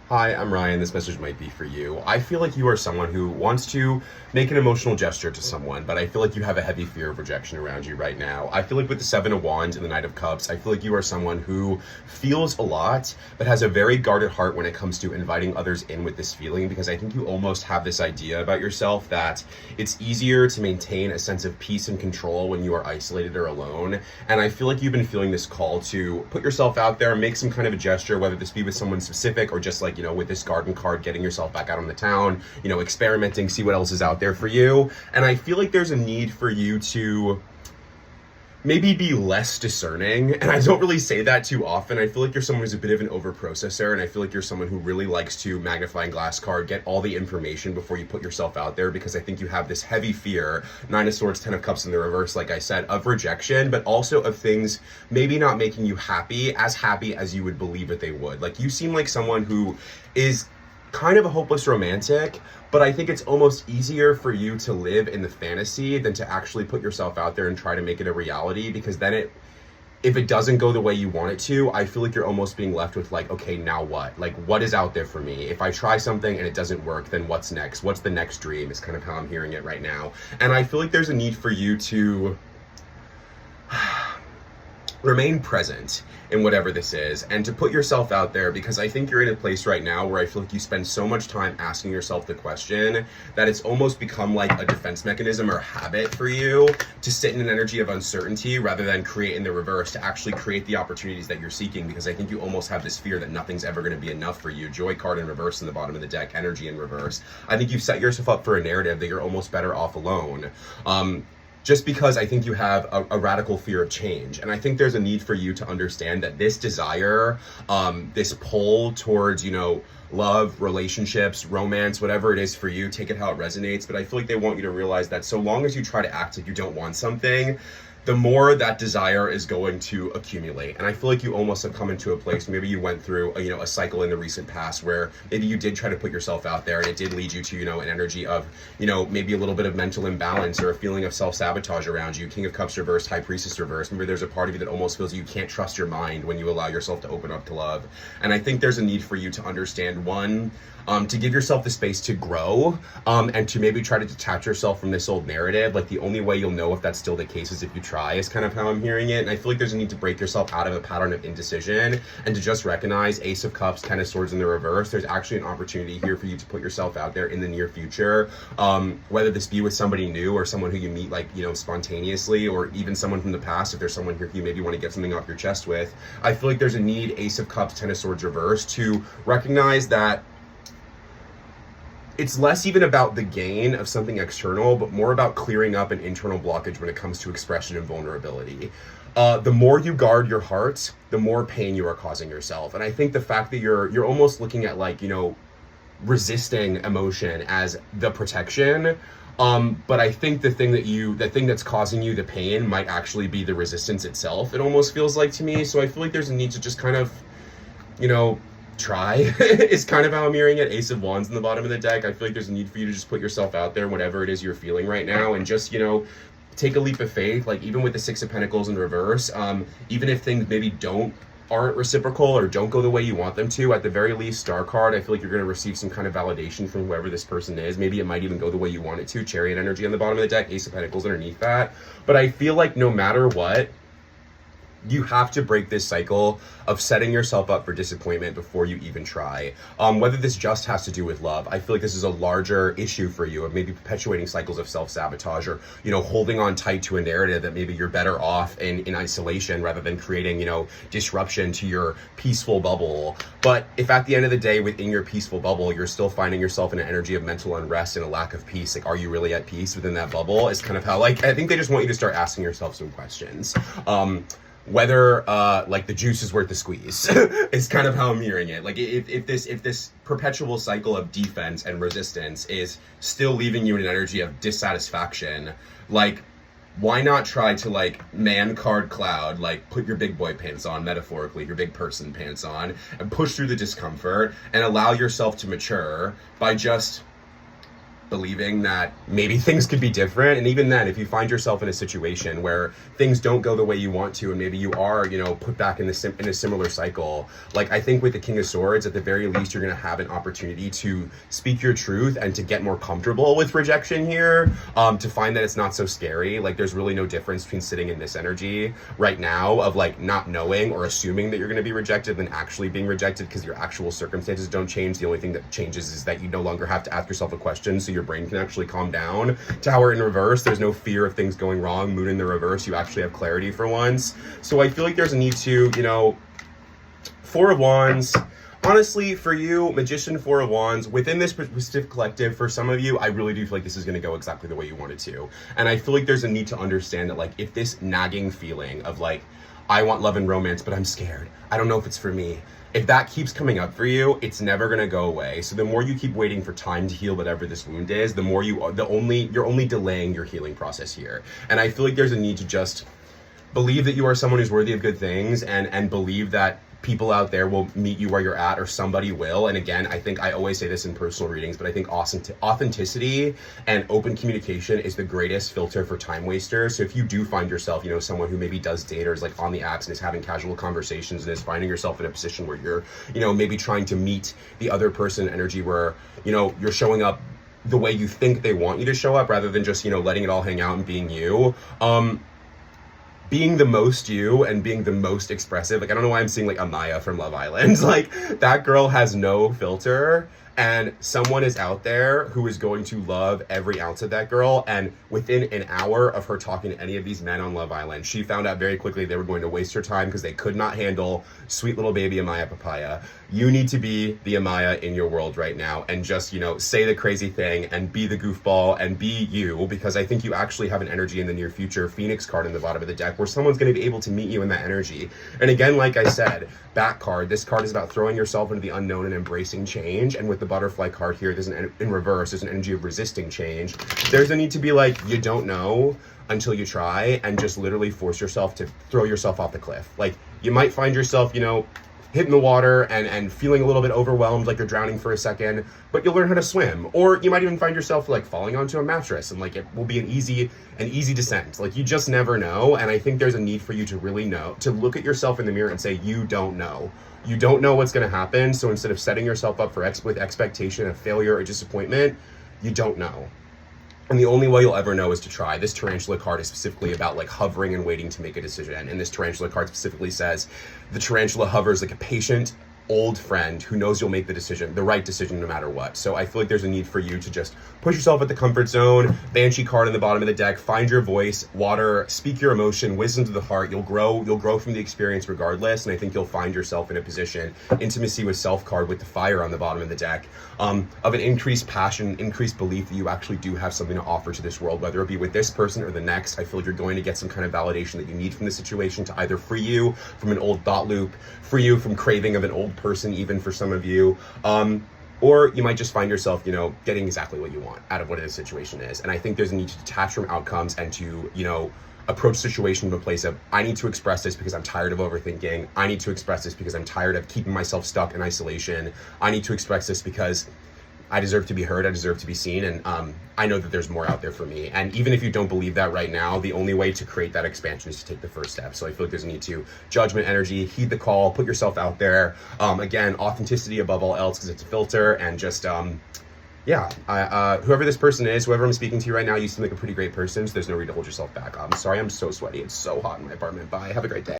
Hi, I'm Ryan. This message might be for you. I feel like you are someone who wants to make an emotional gesture to someone, but I feel like you have a heavy fear of rejection around you right now. I feel like with the Seven of Wands and the Knight of Cups, I feel like you are someone who feels a lot, but has a very guarded heart when it comes to inviting others in with this feeling, because I think you almost have this idea about yourself that it's easier to maintain a sense of peace and control when you are isolated or alone. And I feel like you've been feeling this call to put yourself out there, make some kind of a gesture, whether this be with someone specific or just like, with this garden card, getting yourself back out on the town, experimenting, see what else is out there for you. And I feel like there's a need for you to maybe be less discerning. And I don't really say that too often. I feel like you're someone who's a bit of an over processor, and I feel like you're someone who really likes to magnifying glass card, get all the information before you put yourself out there, because I think you have this heavy fear, Nine of Swords, Ten of Cups in the reverse, like I said, of rejection, but also of things maybe not making you happy as you would believe that they would. Like, you seem like someone who is kind of a hopeless romantic, but I think it's almost easier for you to live in the fantasy than to actually put yourself out there and try to make it a reality, because then if it doesn't go the way you want it to, I feel like you're almost being left with like, okay, now what? Like, what is out there for me? If I try something and it doesn't work, then what's next? What's the next dream is kind of how I'm hearing it right now. And I feel like there's a need for you to remain present in whatever this is, and to put yourself out there, because I think you're in a place right now where I feel like you spend so much time asking yourself the question that it's almost become like a defense mechanism or habit for you to sit in an energy of uncertainty rather than create in the reverse, to actually create the opportunities that you're seeking, because I think you almost have this fear that nothing's ever going to be enough for you. Joy card in reverse in the bottom of the deck, energy in reverse. I think you've set yourself up for a narrative that you're almost better off alone. Just because I think you have a radical fear of change. And I think there's a need for you to understand that this desire, this pull towards, love, relationships, romance, whatever it is for you, take it how it resonates. But I feel like they want you to realize that so long as you try to act like you don't want something, the more that desire is going to accumulate. And I feel like you almost have come into a place, maybe you went through a cycle in the recent past where maybe you did try to put yourself out there, and it did lead you to, an energy of, maybe a little bit of mental imbalance or a feeling of self-sabotage around you. King of Cups reverse, High Priestess reverse. Maybe there's a part of you that almost feels you can't trust your mind when you allow yourself to open up to love. And I think there's a need for you to understand, one, to give yourself the space to grow, and to maybe try to detach yourself from this old narrative. Like, the only way you'll know if that's still the case is if you try, is kind of how I'm hearing it. And I feel like there's a need to break yourself out of a pattern of indecision and to just recognize Ace of Cups, Ten of Swords in the reverse. There's actually an opportunity here for you to put yourself out there in the near future, whether this be with somebody new or someone who you meet spontaneously, or even someone from the past, if there's someone here who you maybe want to get something off your chest with. I feel like there's a need, Ace of Cups, Ten of Swords reverse, to recognize that it's less even about the gain of something external, but more about clearing up an internal blockage when it comes to expression and vulnerability. The more you guard your heart, the more pain you are causing yourself. And I think the fact that you're almost looking at resisting emotion as the protection. But I think the thing that's causing you the pain might actually be the resistance itself. It almost feels like to me. So I feel like there's a need to just kind of, try is kind of how I'm hearing it. Ace of Wands in the bottom of the deck. I feel like there's a need for you to just put yourself out there, whatever it is you're feeling right now, and just, take a leap of faith. Like, even with the Six of Pentacles in reverse, even if things maybe aren't reciprocal or don't go the way you want them to, at the very least, Star card, I feel like you're going to receive some kind of validation from whoever this person is. Maybe it might even go the way you want it to. Chariot energy on the bottom of the deck, Ace of Pentacles underneath that. But I feel like no matter what, you have to break this cycle of setting yourself up for disappointment before you even try. Whether this just has to do with love, I feel like this is a larger issue for you of maybe perpetuating cycles of self-sabotage, or, holding on tight to a narrative that maybe you're better off in isolation rather than creating, disruption to your peaceful bubble. But if at the end of the day, within your peaceful bubble, you're still finding yourself in an energy of mental unrest and a lack of peace, like, are you really at peace within that bubble? Is kind of how, I think they just want you to start asking yourself some questions. Whether the juice is worth the squeeze is kind of how I'm hearing it. Like, if this perpetual cycle of defense and resistance is still leaving you in an energy of dissatisfaction, why not try to man card cloud, put your big boy pants on, metaphorically, your big person pants on, and push through the discomfort and allow yourself to mature by just believing that maybe things could be different. And even then, if you find yourself in a situation where things don't go the way you want to, and maybe you are, put back in a similar cycle, like I think with the King of Swords, at the very least, you're going to have an opportunity to speak your truth and to get more comfortable with rejection here, to find that it's not so scary. Like there's really no difference between sitting in this energy right now of like not knowing or assuming that you're going to be rejected than actually being rejected, because your actual circumstances don't change. The only thing that changes is that you no longer have to ask yourself a question, so your brain can actually calm down. Tower in reverse, there's no fear of things going wrong. Moon in the reverse, you actually have clarity for once. So I feel like there's a need to, Four of Wands. Honestly, for you, Magician, Four of Wands, within this specific collective, for some of you, I really do feel like this is going to go exactly the way you want it to. And I feel like there's a need to understand that, like, if this nagging feeling of, like, I want love and romance, but I'm scared, I don't know if it's for me, if that keeps coming up for you, it's never going to go away. So the more you keep waiting for time to heal whatever this wound is, the more you're only delaying your healing process here. And I feel like there's a need to just believe that you are someone who's worthy of good things, and believe that people out there will meet you where you're at, or somebody will. And again, I think I always say this in personal readings, but I think authenticity and open communication is the greatest filter for time wasters. So if you do find yourself, someone who maybe does date or is like on the apps and is having casual conversations and is finding yourself in a position where you're, maybe trying to meet the other person energy where, you're showing up the way you think they want you to show up rather than just, letting it all hang out and being you. Being the most you and being the most expressive. Like, I don't know why I'm seeing like Amaya from Love Island. Like, that girl has no filter, and someone is out there who is going to love every ounce of that girl. And within an hour of her talking to any of these men on Love Island, she found out very quickly they were going to waste her time because they could not handle sweet little baby Amaya Papaya. You need to be the Amaya in your world right now and just, say the crazy thing and be the goofball and be you, because I think you actually have an energy in the near future, Phoenix card in the bottom of the deck, where someone's going to be able to meet you in that energy. And again, like I said, back card, this card is about throwing yourself into the unknown and embracing change. And with the butterfly card here, in reverse, there's an energy of resisting change. There's a need to be like, you don't know until you try, and just literally force yourself to throw yourself off the cliff. Like, you might find yourself, hitting the water and feeling a little bit overwhelmed, like you're drowning for a second, but you'll learn how to swim. Or you might even find yourself like falling onto a mattress, and like it will be an easy descent. Like, you just never know. And I think there's a need for you to really know, to look at yourself in the mirror and say, you don't know. You don't know what's going to happen. So instead of setting yourself up for with expectation of failure or disappointment, you don't know. And the only way you'll ever know is to try. This tarantula card is specifically about like hovering and waiting to make a decision. And this tarantula card specifically says the tarantula hovers like a patient old friend who knows you'll make the right decision no matter what. So I feel like there's a need for you to just push yourself at the comfort zone. Banshee card in the bottom of the deck, find your voice, water, speak your emotion, wisdom to the heart. You'll grow from the experience regardless. And I think you'll find yourself in a position, intimacy with self card with the fire on the bottom of the deck, of an increased passion, increased belief that you actually do have something to offer to this world, whether it be with this person or the next. I feel like you're going to get some kind of validation that you need from the situation to either free you from an old thought loop, free you from craving of an old person, even for some of you, or you might just find yourself, getting exactly what you want out of what the situation is. And I think there's a need to detach from outcomes and to, approach situation from a place of, I need to express this because I'm tired of overthinking. I need to express this because I'm tired of keeping myself stuck in isolation. I need to express this because I deserve to be heard, I deserve to be seen, and I know that there's more out there for me. And even if you don't believe that right now, the only way to create that expansion is to take the first step. So I feel like there's a need to judgment energy, heed the call, put yourself out there. Again, authenticity above all else, because it's a filter, and just whoever this person is, whoever I'm speaking to right now, you seem like a pretty great person, so there's no reason to hold yourself back. I'm sorry, I'm so sweaty. It's so hot in my apartment. Bye. Have a great day.